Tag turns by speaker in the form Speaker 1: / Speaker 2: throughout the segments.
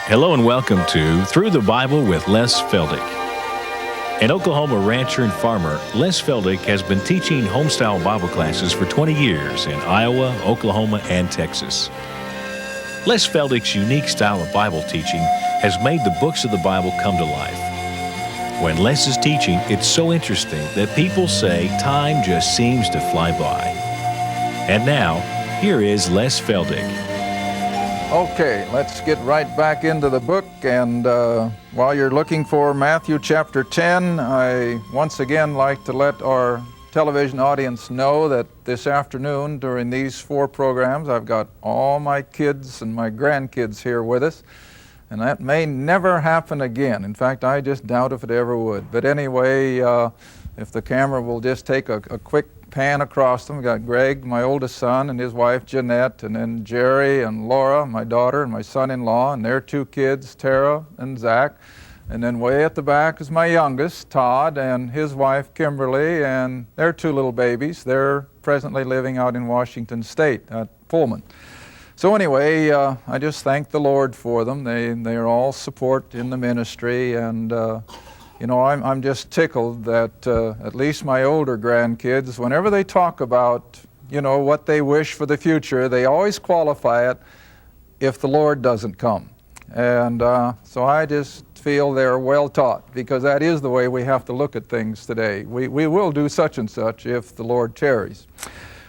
Speaker 1: Hello and welcome to Through the Bible with Les Feldick. An Oklahoma rancher and farmer, Les Feldick has been teaching homestyle Bible classes for 20 years in Iowa, Oklahoma, and Texas. Les Feldick's unique style of Bible teaching has made the books of the Bible come to life. When Les is teaching, it's so interesting that people say time just seems to fly by. And now, here is Les Feldick.
Speaker 2: Okay, let's get right back into the book, and while you're looking for Matthew chapter 10, I once again like to let our television audience know that this afternoon during these 4 programs I've got all my kids and my grandkids here with us, and that may never happen again. In fact, I just doubt if it ever would. But anyway, if the camera will just take a quick pan across them. We've got Greg, my oldest son, and his wife Jeanette, and then Jerry and Laura, my daughter, and my son-in-law, and their 2 kids, Tara and Zach. And then way at the back is my youngest, Todd, and his wife Kimberly, and their 2 little babies. They're presently living out in Washington State at Pullman. So anyway, I just thank the Lord for them. They are all support in the ministry, and you know, I'm just tickled that at least my older grandkids, whenever they talk about, you know, what they wish for the future, they always qualify it if the Lord doesn't come. And so I just feel they're well taught, because that is the way we have to look at things today. We will do such and such if the Lord tarries.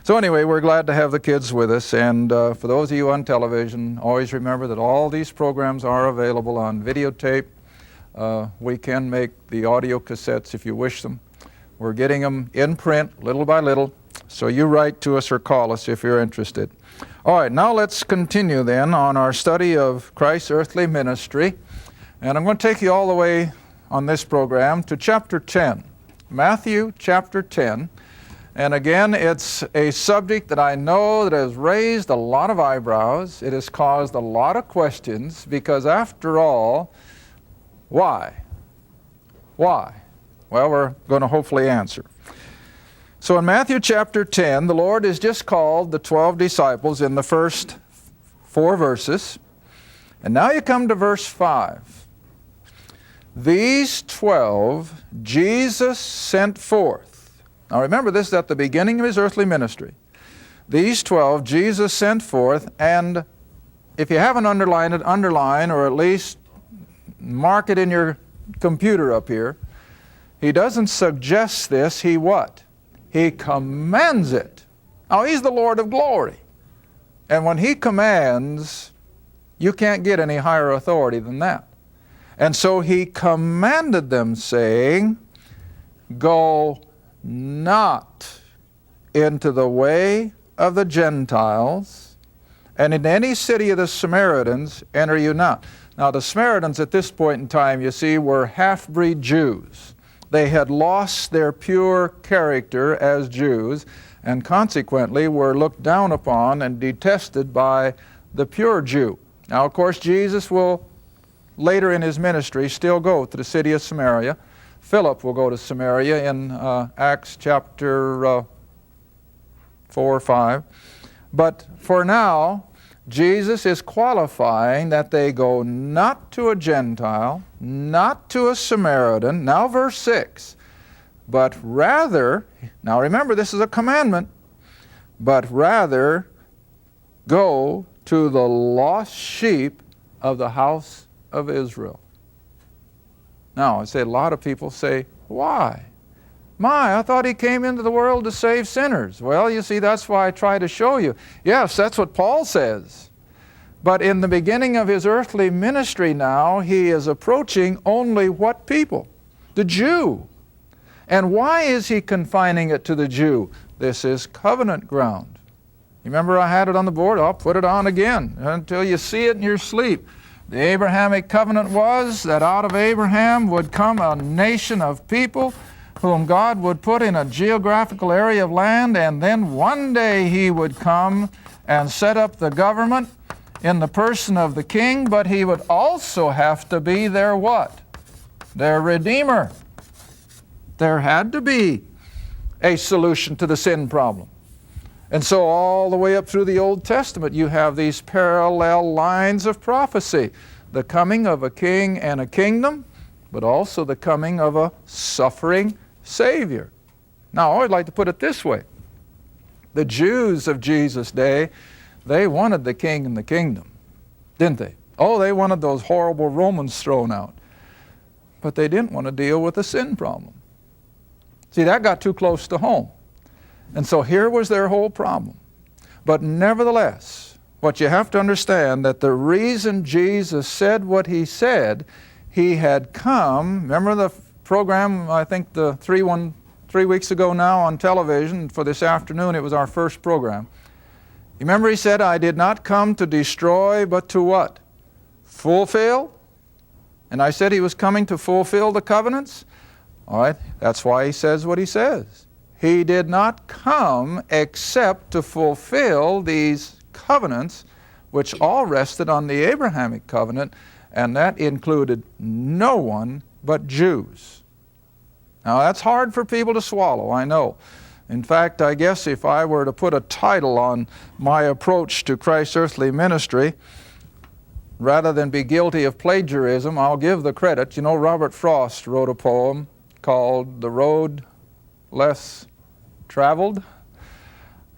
Speaker 2: So anyway, we're glad to have the kids with us, and for those of you on television, always remember that all these programs are available on videotape. We can make the audio cassettes if you wish them. We're getting them in print little by little, so you write to us or call us if you're interested. All right, now let's continue then on our study of Christ's earthly ministry. And I'm going to take you all the way on this program to chapter 10, Matthew chapter 10. And again, it's a subject that I know that has raised a lot of eyebrows. It has caused a lot of questions, because after all, why? Why? Well, we're going to hopefully answer. So in Matthew chapter 10, the Lord has just called the 12 disciples in the first 4 verses. And now you come to verse 5. These 12 Jesus sent forth. Now remember, this is at the beginning of his earthly ministry. These 12 Jesus sent forth, and if you haven't underlined it, underline, or at least mark it in your computer up here. He doesn't suggest this, he what? He commands it. Now, he's the Lord of glory. And when he commands, you can't get any higher authority than that. And so he commanded them, saying, go not into the way of the Gentiles, and in any city of the Samaritans enter you not. Now, the Samaritans at this point in time, you see, were half-breed Jews. They had lost their pure character as Jews, and consequently were looked down upon and detested by the pure Jew. Now, of course, Jesus will, later in his ministry, still go to the city of Samaria. Philip will go to Samaria in Acts chapter 4 or 5. But for now, Jesus is qualifying that they go not to a Gentile, not to a Samaritan, now verse 6, but rather, now remember this is a commandment, but rather go to the lost sheep of the house of Israel. Now, I say a lot of people say, why? I thought he came into the world to save sinners. Well, you see, that's why I try to show you. Yes, that's what Paul says. But in the beginning of his earthly ministry now, he is approaching only what people? The Jew. And why is he confining it to the Jew? This is covenant ground. Remember, I had it on the board. I'll put it on again until you see it in your sleep. The Abrahamic Covenant was that out of Abraham would come a nation of people whom God would put in a geographical area of land, and then one day he would come and set up the government in the person of the king, but he would also have to be their what? Their Redeemer. There had to be a solution to the sin problem. And so all the way up through the Old Testament, you have these parallel lines of prophecy. the coming of a king and a kingdom, but also the coming of a suffering Savior. Now, I always like to put it this way. The Jews of Jesus' day, they wanted the king and the kingdom, didn't they? Oh, they wanted those horrible Romans thrown out. But they didn't want to deal with the sin problem. See, that got too close to home. And so here was their whole problem. But nevertheless, what you have to understand, that the reason Jesus said what he said, he had come, remember the program, I think the 3 weeks ago now on television, for this afternoon, it was our first program. You remember he said, I did not come to destroy, but to what? Fulfill? And I said he was coming to fulfill the covenants? All right, that's why he says what he says. He did not come except to fulfill these covenants, which all rested on the Abrahamic covenant, and that included no one but Jews. Now that's hard for people to swallow, I know. In fact, I guess if I were to put a title on my approach to Christ's earthly ministry, rather than be guilty of plagiarism, I'll give the credit. You know, Robert Frost wrote a poem called The Road Less Traveled.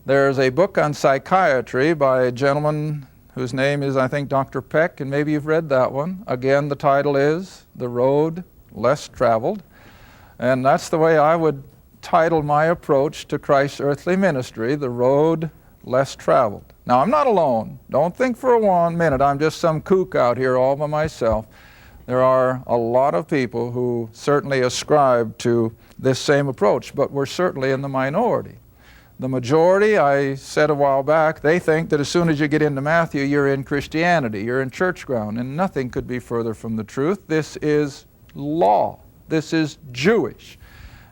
Speaker 2: There's a book on psychiatry by a gentleman whose name is, I think, Dr. Peck, and maybe you've read that one. Again, the title is The Road Less Traveled. And that's the way I would title my approach to Christ's earthly ministry, The Road Less Traveled. Now, I'm not alone. Don't think for 1 minute I'm just some kook out here all by myself. There are a lot of people who certainly ascribe to this same approach, but we're certainly in the minority. The majority, I said a while back, they think that as soon as you get into Matthew, you're in Christianity, you're in church ground, and nothing could be further from the truth. This is law. This is Jewish.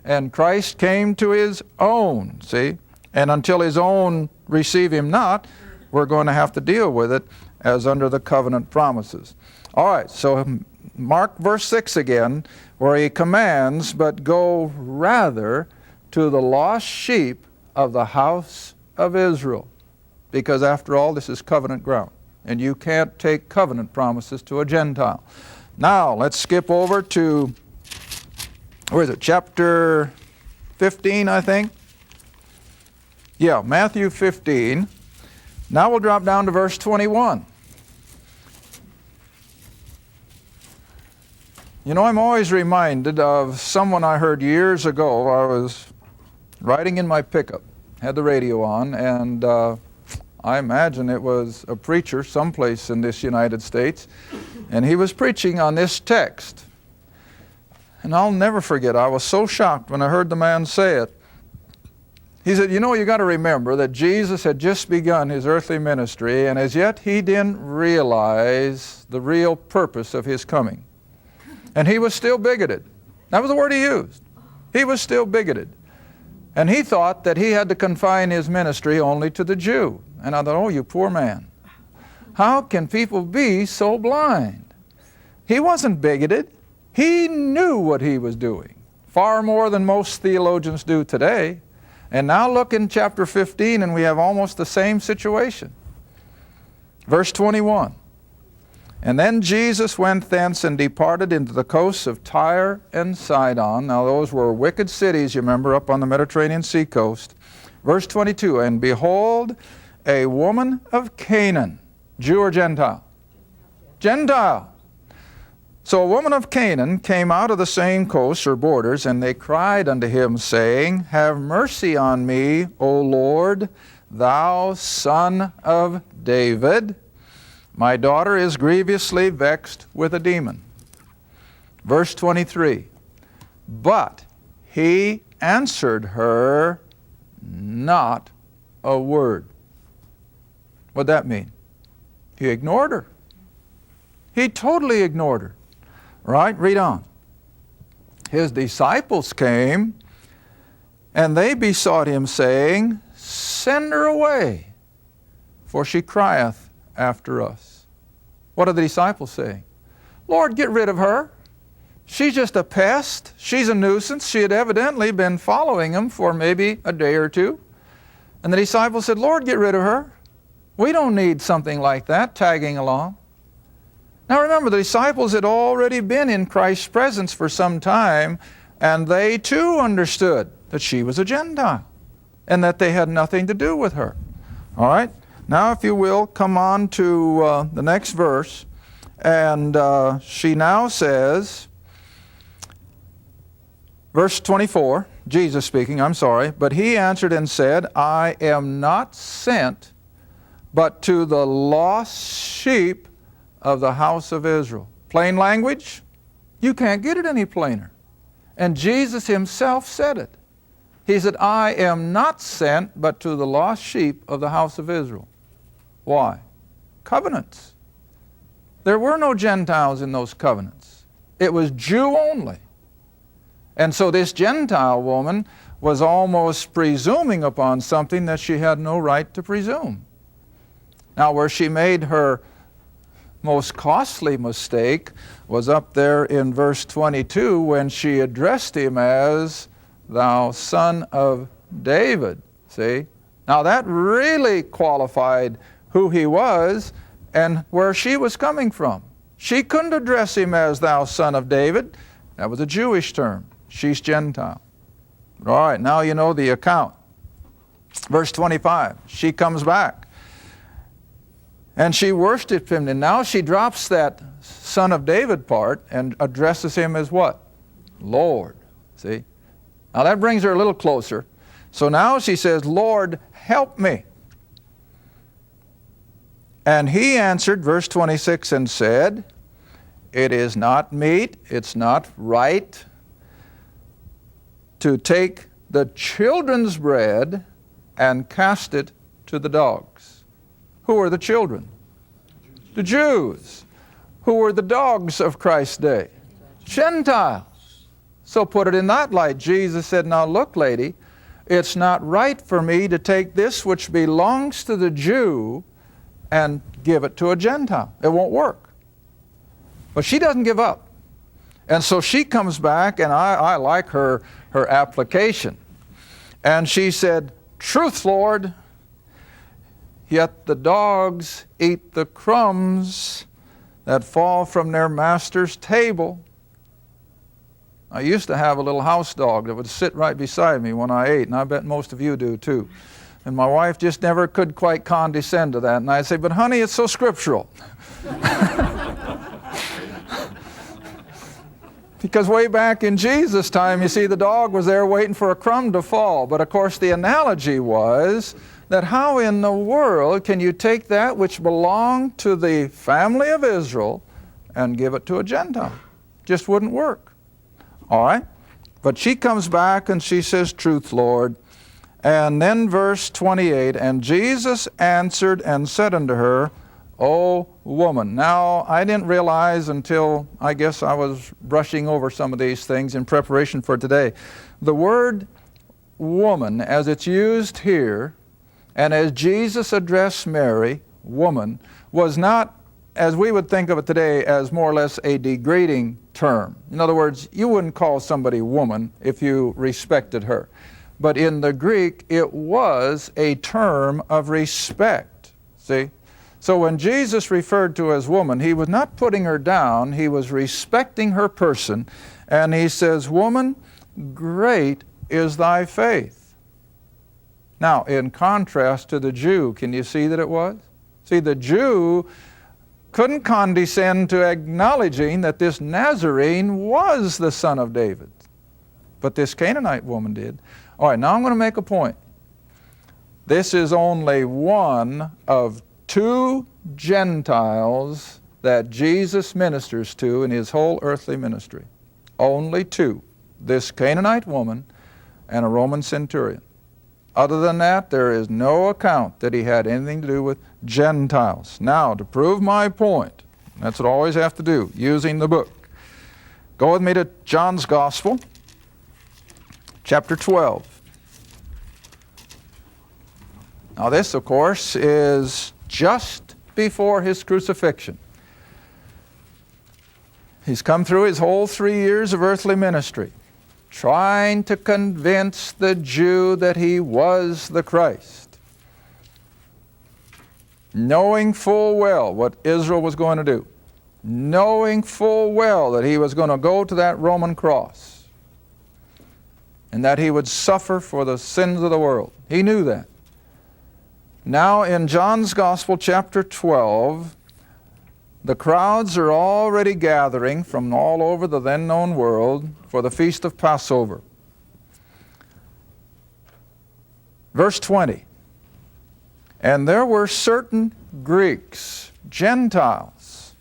Speaker 2: And Christ came to his own, see? And until his own receive him not, we're going to have to deal with it as under the covenant promises. All right, so mark verse 6 again, where he commands, but go rather to the lost sheep of the house of Israel. Because after all, this is covenant ground. And you can't take covenant promises to a Gentile. Now, let's skip over to, where is it, chapter 15, I think? Yeah, Matthew 15. Now we'll drop down to verse 21. You know, I'm always reminded of someone I heard years ago. I was riding in my pickup, had the radio on, and I imagine it was a preacher someplace in this United States, and he was preaching on this text. And I'll never forget, I was so shocked when I heard the man say it. He said, you know, you got to remember that Jesus had just begun his earthly ministry, and as yet he didn't realize the real purpose of his coming. And he was still bigoted. That was the word he used. He was still bigoted. And he thought that he had to confine his ministry only to the Jew. And I thought, oh, you poor man. How can people be so blind? He wasn't bigoted. He knew what he was doing, far more than most theologians do today. And now look in chapter 15, and we have almost the same situation. Verse 21. And then Jesus went thence and departed into the coasts of Tyre and Sidon. Now those were wicked cities, you remember, up on the Mediterranean sea coast. Verse 22, and behold, a woman of Canaan, Jew or Gentile? Gentile. So a woman of Canaan came out of the same coasts or borders, and they cried unto him, saying, have mercy on me, O Lord, thou Son of David. My daughter is grievously vexed with a demon. Verse 23, but he answered her not a word. What'd that mean? He ignored her. He totally ignored her. Right? Read on. His disciples came, and they besought him, saying, send her away, for she crieth after us. What are the disciples saying? Lord, get rid of her. She's just a pest. She's a nuisance. She had evidently been following him for maybe a day or two. And the disciples said, Lord, get rid of her. We don't need something like that tagging along. Now remember, the disciples had already been in Christ's presence for some time, and they too understood that she was a Gentile and that they had nothing to do with her. All right? Now, if you will, come on to the next verse. And she now says, verse 24, Jesus speaking, I'm sorry, but he answered and said, I am not sent but to the lost sheep of the house of Israel. Plain language? You can't get it any plainer. And Jesus himself said it. He said, I am not sent but to the lost sheep of the house of Israel. Why? Covenants. There were no Gentiles in those covenants. It was Jew only. And so this Gentile woman was almost presuming upon something that she had no right to presume. Now, where she made her most costly mistake was up there in verse 22 when she addressed him as, thou son of David. See? Now that really qualified who he was and where she was coming from. She couldn't address him as thou son of David. That was a Jewish term. She's Gentile. All right, now you know the account. Verse 25, she comes back. And she worshiped him, and now she drops that son of David part and addresses him as what? Lord. See? Now that brings her a little closer. So now she says, Lord, help me. And he answered, verse 26, and said, it is not meet, it's not right to take the children's bread and cast it to the dogs. Who are the children? The Jews. Who were the dogs of Christ's day? Gentiles. So put it in that light. Jesus said, now look, lady, it's not right for me to take this which belongs to the Jew and give it to a Gentile. It won't work. But she doesn't give up. And so she comes back, and I like her application. And she said, truth, Lord, yet the dogs eat the crumbs that fall from their master's table. I used to have a little house dog that would sit right beside me when I ate, and I bet most of you do too. And my wife just never could quite condescend to that. And I'd say, but honey, it's so scriptural. Because way back in Jesus' time, you see, the dog was there waiting for a crumb to fall. But of course, the analogy was that how in the world can you take that which belonged to the family of Israel and give it to a Gentile? Just wouldn't work. All right? But she comes back and she says, truth, Lord. And then verse 28, and Jesus answered and said unto her, O woman. Now, I didn't realize until I guess I was brushing over some of these things in preparation for today. The word woman, as it's used here, and as Jesus addressed Mary, woman, was not, as we would think of it today, as more or less a degrading term. In other words, you wouldn't call somebody woman if you respected her. But in the Greek, it was a term of respect. See? So when Jesus referred to as woman, he was not putting her down, he was respecting her person. And he says, woman, great is thy faith. Now, in contrast to the Jew, can you see that it was? See, the Jew couldn't condescend to acknowledging that this Nazarene was the son of David. But this Canaanite woman did. All right, now I'm going to make a point. This is only one of two Gentiles that Jesus ministers to in his whole earthly ministry. Only two. This Canaanite woman and a Roman centurion. Other than that, there is no account that he had anything to do with Gentiles. Now, to prove my point, that's what I always have to do, using the book. Go with me to John's Gospel, chapter 12. Now this, of course, is just before his crucifixion. He's come through his whole 3 years of earthly ministry, trying to convince the Jew that he was the Christ, knowing full well what Israel was going to do. knowing full well that he was going to go to that Roman cross and that he would suffer for the sins of the world. He knew that. Now in John's Gospel, chapter 12, the crowds are already gathering from all over the then known world for the Feast of Passover. Verse 20, and there were certain Greeks, Gentiles,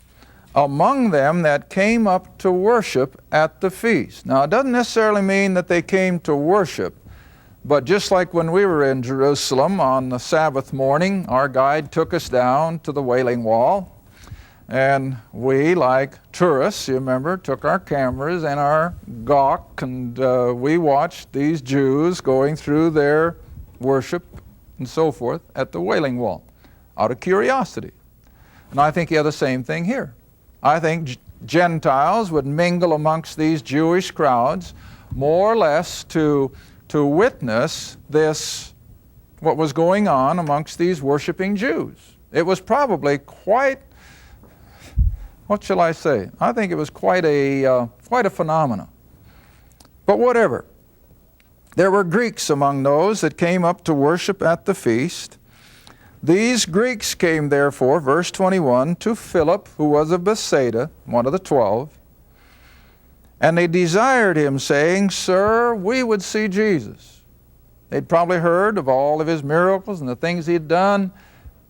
Speaker 2: among them that came up to worship at the feast. Now, it doesn't necessarily mean that they came to worship, but just like when we were in Jerusalem on the Sabbath morning, our guide took us down to the Wailing Wall, and we, like tourists, you remember, took our cameras and our gawk, and we watched these Jews going through their worship and so forth at the Wailing Wall out of curiosity. And I think you have the same thing here. I think Gentiles would mingle amongst these Jewish crowds more or less to witness this, what was going on amongst these worshiping Jews. It was probably quite, what shall I say? I think it was quite a phenomenon. But whatever. There were Greeks among those that came up to worship at the feast. These Greeks came therefore, verse 21, to Philip, who was of Bethsaida, one of the 12, and they desired him, saying, Sir, we would see Jesus. They'd probably heard of all of his miracles and the things he'd done.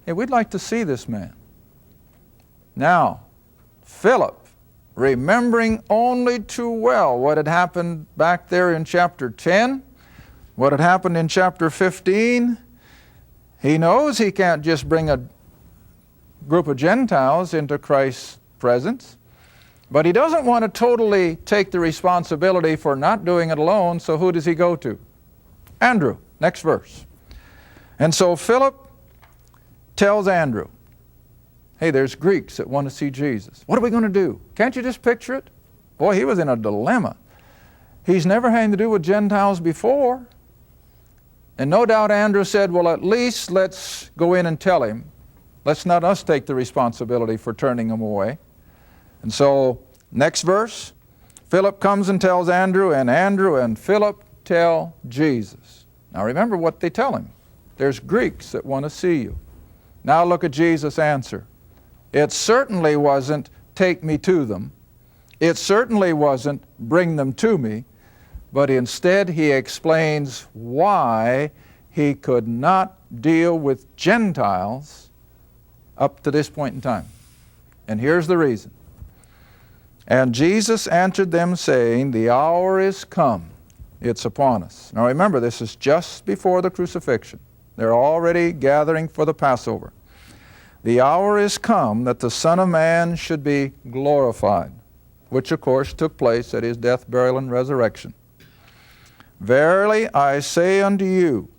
Speaker 2: Hey, we'd like to see this man. Now, Philip, remembering only too well what had happened back there in chapter 10, what had happened in chapter 15, he knows he can't just bring a group of Gentiles into Christ's presence, but he doesn't want to totally take the responsibility for not doing it alone, so who does he go to? Andrew, next verse. And so Philip tells Andrew, hey, there's Greeks that want to see Jesus. What are we going to do? Can't you just picture it? Boy, he was in a dilemma. He's never had to do with Gentiles before. And no doubt Andrew said, well, at least let's go in and tell him. Let's not us take the responsibility for turning him away. And so, next verse, Philip comes and tells Andrew and Philip tell Jesus. Now remember what they tell him. There's Greeks that want to see you. Now look at Jesus' answer. It certainly wasn't, take me to them. It certainly wasn't, bring them to me. But instead he explains why he could not deal with Gentiles up to this point in time. And here's the reason. And Jesus answered them, saying, the hour is come. It's upon us. Now remember, this is just before the crucifixion. They're already gathering for the Passover. The hour is come that the Son of Man should be glorified, which of course took place at his death, burial, and resurrection. Verily I say unto you,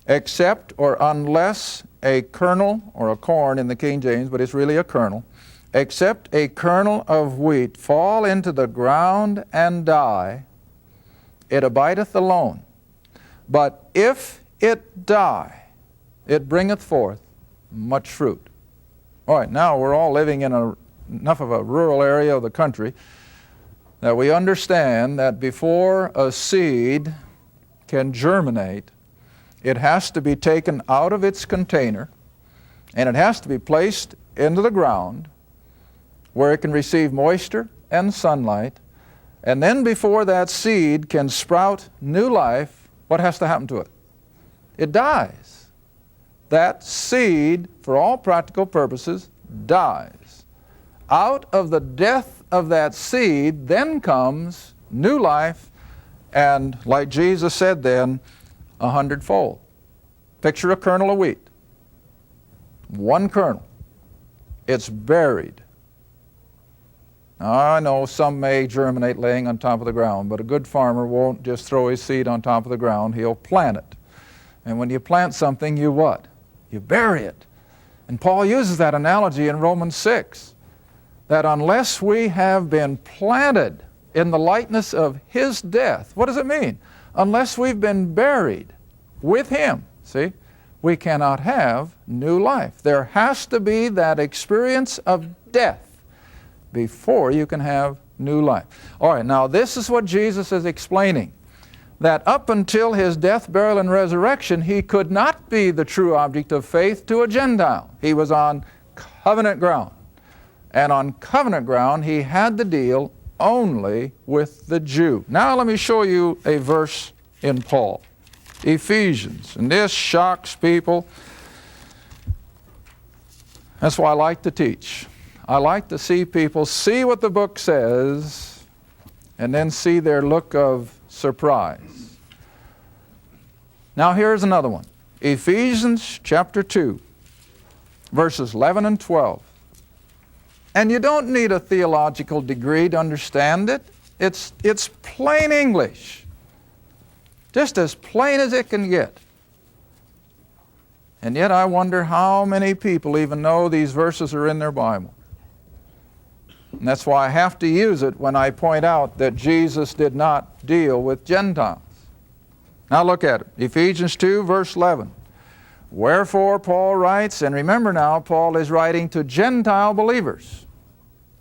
Speaker 2: except or unless a kernel, or a corn in the King James, but it's really a kernel, except a kernel of wheat fall into the ground and die, it abideth alone. But if it die, it bringeth forth much fruit. All right, now we're all living in enough of a rural area of the country that we understand that before a seed can germinate, it has to be taken out of its container and it has to be placed into the ground where it can receive moisture and sunlight. And then before that seed can sprout new life, what has to happen to it? It dies. That seed, for all practical purposes, dies. Out of the death of that seed then comes new life, and like Jesus said then, 100-fold. Picture a kernel of wheat. One kernel. It's buried. Now, I know some may germinate laying on top of the ground, but a good farmer won't just throw his seed on top of the ground. He'll plant it. And when you plant something, you what? You bury it. And Paul uses that analogy in Romans 6, that unless we have been planted in the likeness of his death, what does it mean? Unless we've been buried with him, see, we cannot have new life. There has to be that experience of death. before you can have new life. All right, now this is what Jesus is explaining. That up until his death, burial, and resurrection, he could not be the true object of faith to a Gentile. He was on covenant ground. And on covenant ground, he had to deal only with the Jew. Now let me show you a verse in Paul. Ephesians. And this shocks people. That's why I like to teach. I like to see people see what the book says and then see their look of surprise. Now here's another one. Ephesians chapter 2, verses 11 and 12. And you don't need a theological degree to understand it. It's plain English. Just as plain as it can get. And yet I wonder how many people even know these verses are in their Bible. And that's why I have to use it when I point out that Jesus did not deal with Gentiles. Now look at it. Ephesians 2, verse 11. Wherefore Paul writes, and remember now, Paul is writing to Gentile believers.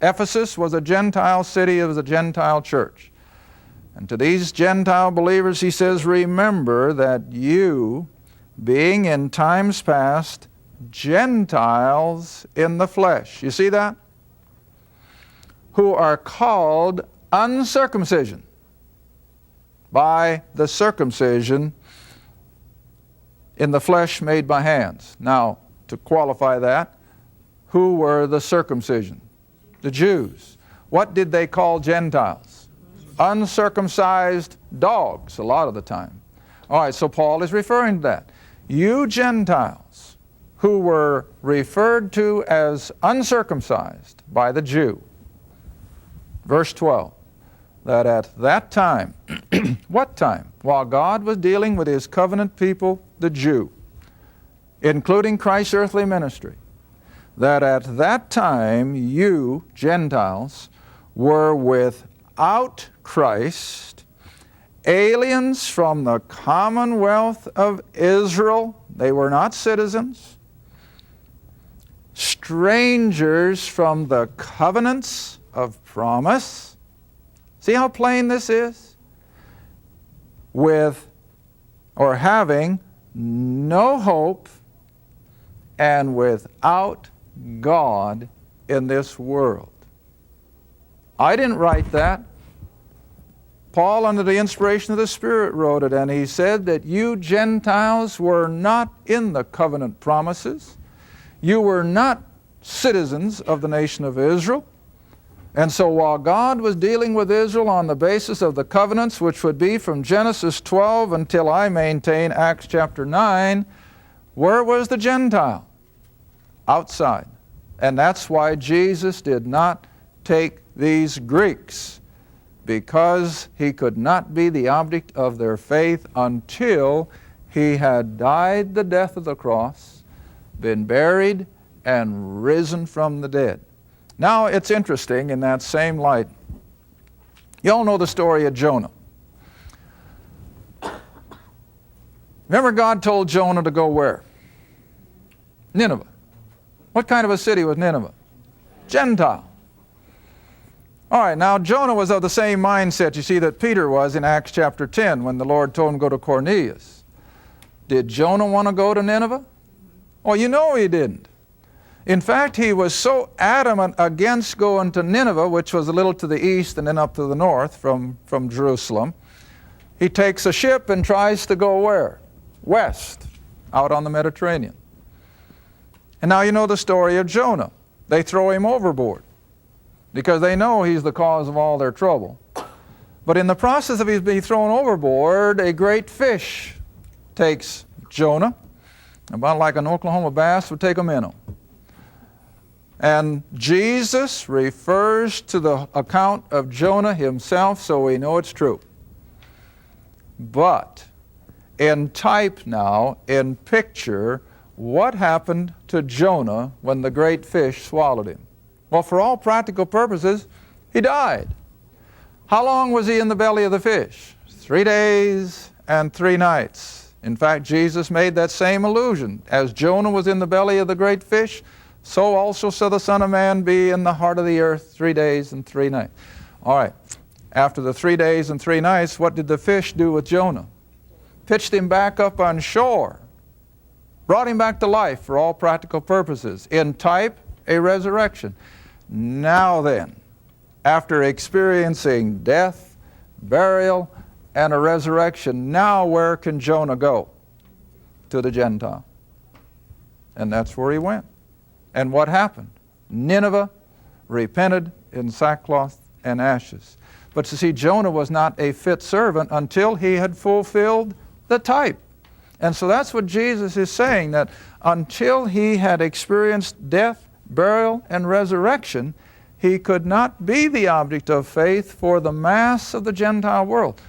Speaker 2: Ephesus was a Gentile city, it was a Gentile church. And to these Gentile believers he says, remember that you, being in times past Gentiles in the flesh. You see that? Who are called uncircumcision by the circumcision in the flesh made by hands. Now, to qualify that, who were the circumcision? The Jews. What did they call Gentiles? Uncircumcised dogs, a lot of the time. All right, so Paul is referring to that. You Gentiles who were referred to as uncircumcised by the Jew. Verse 12, that at that time, what time? While God was dealing with his covenant people, the Jew, including Christ's earthly ministry, that at that time you, Gentiles, were without Christ, aliens from the commonwealth of Israel. They were not citizens. Strangers from the covenants of promise. See how plain this is? With or having no hope and without God in this world. I didn't write that. Paul, under the inspiration of the Spirit, wrote it, and he said that you Gentiles were not in the covenant promises. You were not citizens of the nation of Israel. And so while God was dealing with Israel on the basis of the covenants, which would be from Genesis 12 until I maintain Acts chapter 9, where was the Gentile? Outside. And that's why Jesus did not take these Greeks, because he could not be the object of their faith until he had died the death of the cross, been buried, and risen from the dead. Now it's interesting in that same light. You all know the story of Jonah. Remember, God told Jonah to go where? Nineveh. What kind of a city was Nineveh? Gentile. All right, now Jonah was of the same mindset, you see, that Peter was in Acts chapter 10 when the Lord told him to go to Cornelius. Did Jonah want to go to Nineveh? Well, you know he didn't. In fact, he was so adamant against going to Nineveh, which was a little to the east and then up to the north from Jerusalem. He takes a ship and tries to go where? West, out on the Mediterranean. And now you know the story of Jonah. They throw him overboard, because they know he's the cause of all their trouble. But in the process of his being thrown overboard, a great fish takes Jonah, about like an Oklahoma bass would take a minnow. And Jesus refers to the account of Jonah himself, so we know it's true. But in type now, in picture, what happened to Jonah when the great fish swallowed him? Well, for all practical purposes, he died. How long was he in the belly of the fish? 3 days and 3 nights. In fact, Jesus made that same allusion. As Jonah was in the belly of the great fish, so also shall the Son of Man be in the heart of the earth 3 days and 3 nights. All right, after the 3 days and 3 nights, what did the fish do with Jonah? Pitched him back up on shore, brought him back to life for all practical purposes. In type, a resurrection. Now then, after experiencing death, burial, and a resurrection, now where can Jonah go? To the Gentile. And that's where he went. And what happened? Nineveh repented in sackcloth and ashes. But you see, Jonah was not a fit servant until he had fulfilled the type. And so that's what Jesus is saying, that until he had experienced death, burial, and resurrection, he could not be the object of faith for the mass of the Gentile world.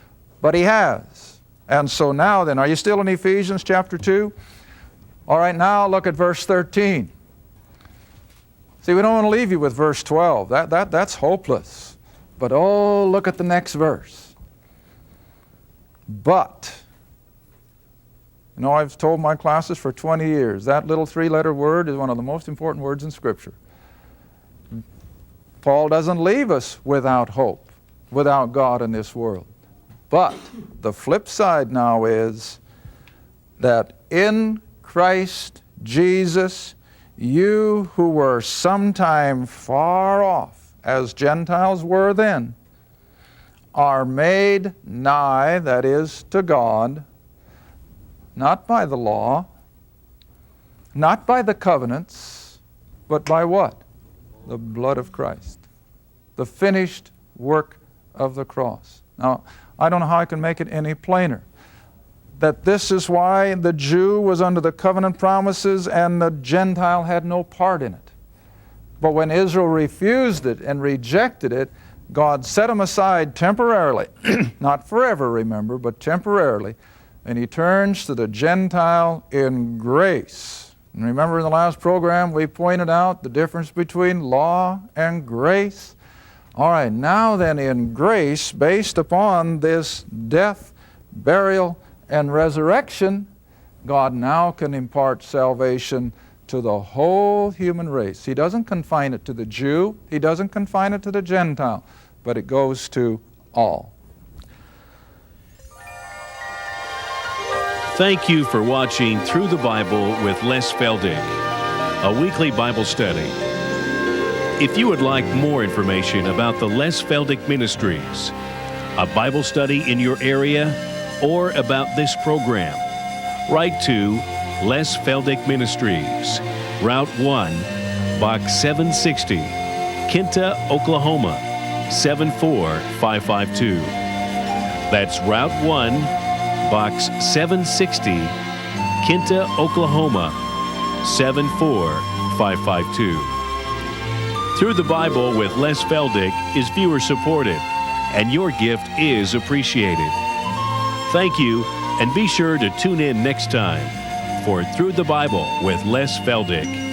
Speaker 2: But he has. And so now then, are you still in Ephesians chapter 2? All right, now look at verse 13. See, we don't want to leave you with verse 12. That's hopeless. But oh, look at the next verse. But, you know, I've told my classes for 20 years, that little 3-letter word is one of the most important words in Scripture. Paul doesn't leave us without hope, without God in this world. But the flip side now is that in Christ Jesus, you who were sometime far off, as Gentiles were then, are made nigh, that is, to God, not by the law, not by the covenants, but by what? The blood of Christ. The finished work of the cross. Now, I don't know how I can make it any plainer. That this is why the Jew was under the covenant promises and the Gentile had no part in it. But when Israel refused it and rejected it, God set him aside temporarily, not forever, remember, but temporarily, and he turns to the Gentile in grace. And remember in the last program we pointed out the difference between law and grace? All right, now then in grace, based upon this death, burial, and resurrection, God now can impart salvation to the whole human race. He doesn't confine it to the Jew, he doesn't confine it to the Gentile, but it goes to all.
Speaker 1: Thank you for watching Through the Bible with Les Feldick, a weekly Bible study. If you would like more information about the Les Feldick Ministries, a Bible study in your area, or about this program, write to Les Feldick Ministries, Route 1, Box 760, Kinta, Oklahoma, 74552. That's Route 1, Box 760, Kinta, Oklahoma, 74552. Through the Bible with Les Feldick is viewer supported, and your gift is appreciated. Thank you, and be sure to tune in next time for Through the Bible with Les Feldick.